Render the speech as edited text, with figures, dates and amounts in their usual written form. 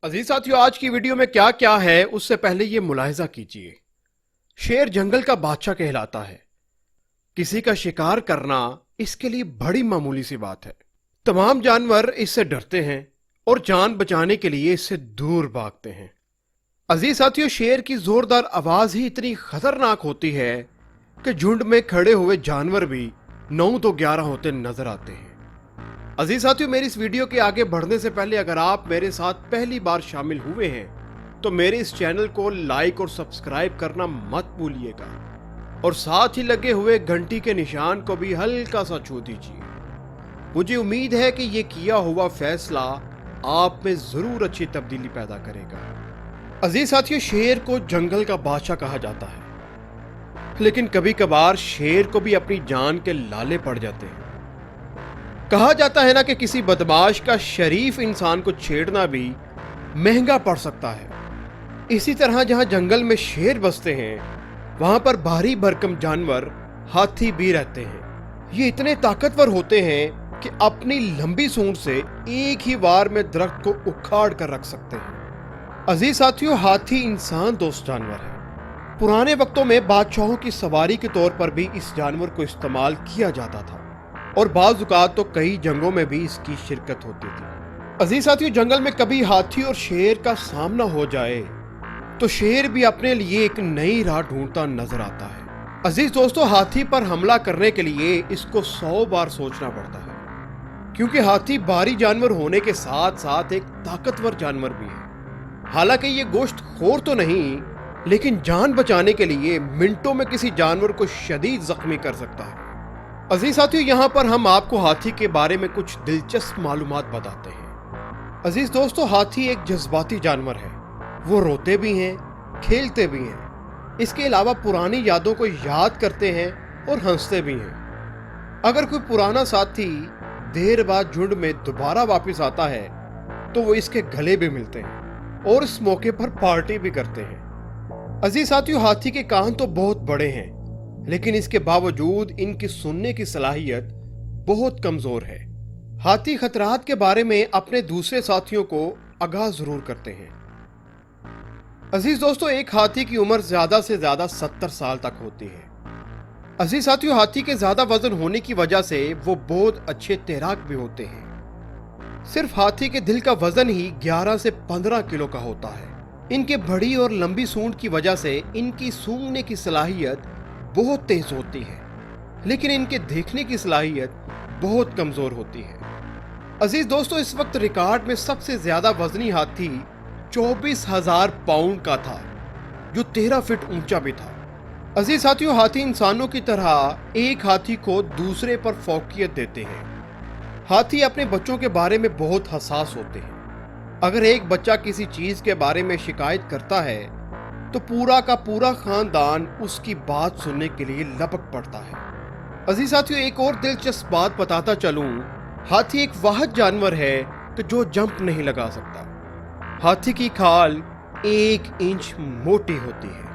अजीज साथियों, आज की वीडियो में क्या क्या है उससे पहले ये मुलाहिजा कीजिए। शेर जंगल का बादशाह कहलाता है। किसी का शिकार करना इसके लिए बड़ी मामूली सी बात है। तमाम जानवर इससे डरते हैं और जान बचाने के लिए इससे दूर भागते हैं। अजीज साथियों, शेर की जोरदार आवाज ही इतनी खतरनाक होती है कि झुंड में खड़े हुए जानवर भी 9 तो 11 होते नजर आते हैं। अजीज साथियों, मेरी इस वीडियो के आगे बढ़ने से पहले अगर आप मेरे साथ पहली बार शामिल हुए हैं तो मेरे इस चैनल को लाइक और सब्सक्राइब करना मत भूलिएगा और साथ ही लगे हुए घंटी के निशान को भी हल्का सा छू दीजिए। मुझे उम्मीद है कि ये किया हुआ फैसला आप में जरूर अच्छी तब्दीली पैदा करेगा। अजीज साथियों, शेर को जंगल का बादशाह कहा जाता है, लेकिन कभी कभार शेर को भी अपनी जान के लाले पड़ जाते हैं। कहा जाता है ना कि किसी बदमाश का शरीफ इंसान को छेड़ना भी महंगा पड़ सकता है। इसी तरह जहां जंगल में शेर बसते हैं वहां पर भारी भरकम जानवर हाथी भी रहते हैं। ये इतने ताकतवर होते हैं कि अपनी लंबी सूंड से एक ही वार में दरख्त को उखाड़ कर रख सकते हैं। अजीज साथियों, हाथी इंसान दोस्त जानवर है। पुराने वक्तों में बादशाहों की सवारी के तौर पर भी इस जानवर को इस्तेमाल किया जाता था और बाज़ औक़ात तो कई जंगों में भी इसकी शिरकत होती थी। अजीज साथियों, जंगल में कभी हाथी और शेर का सामना हो जाए तो शेर भी अपने लिए एक नई राह ढूंढता नजर आता है। अजीज दोस्तों, हाथी पर हमला करने के लिए इसको 100 बार सोचना पड़ता है, क्योंकि हाथी भारी जानवर होने के साथ साथ एक ताकतवर जानवर भी है। हालांकि ये गोश्त खोर तो नहीं, लेकिन जान बचाने के लिए मिनटों में किसी जानवर को शदीद जख्मी कर सकता है। अजीज साथियों, यहाँ पर हम आपको हाथी के बारे में कुछ दिलचस्प मालूमात बताते हैं। अजीज दोस्तों, हाथी एक जज्बाती जानवर है। वो रोते भी हैं, खेलते भी हैं। इसके अलावा पुरानी यादों को याद करते हैं और हंसते भी हैं। अगर कोई पुराना साथी देर बाद झुंड में दोबारा वापस आता है तो वो इसके गले भी मिलते हैं और इस मौके पर पार्टी भी करते हैं। अजीज साथियों, हाथी के कान तो बहुत बड़े हैं, लेकिन इसके बावजूद इनकी सुनने की सलाहियत बहुत कमजोर है। हाथी खतरात के बारे में अपने दूसरे साथियों को आगाह जरूर करते हैं। अजीज दोस्तों, एक हाथी की उम्र ज्यादा से ज्यादा 70 साल तक होती है। अजीज साथियों, हाथी के ज्यादा वजन होने की वजह से वो बहुत अच्छे तैराक भी होते हैं। सिर्फ हाथी के दिल का वजन ही 11 से 15 किलो का होता है। इनके बड़ी और लंबी सूंड की वजह से इनकी सूंघने की सलाहियत बहुत तेज होती है, लेकिन इनके देखने की सलाहियत बहुत कमजोर होती है। अजीज दोस्तों, इस वक्त रिकॉर्ड में सबसे ज्यादा वजनी हाथी 24,000 पाउंड का था, जो 13 फीट ऊंचा भी था। अजीज साथियों, हाथी इंसानों की तरह एक हाथी को दूसरे पर फौकियत देते हैं। हाथी अपने बच्चों के बारे में बहुत हसास होते हैं। अगर एक बच्चा किसी चीज के बारे में शिकायत करता है तो पूरा का पूरा खानदान उसकी बात सुनने के लिए लपक पड़ता है। अजीज साथियों, एक और दिलचस्प बात बताता चलूं, हाथी एक वाहिद जानवर है कि जो जंप नहीं लगा सकता। हाथी की खाल 1 इंच मोटी होती है।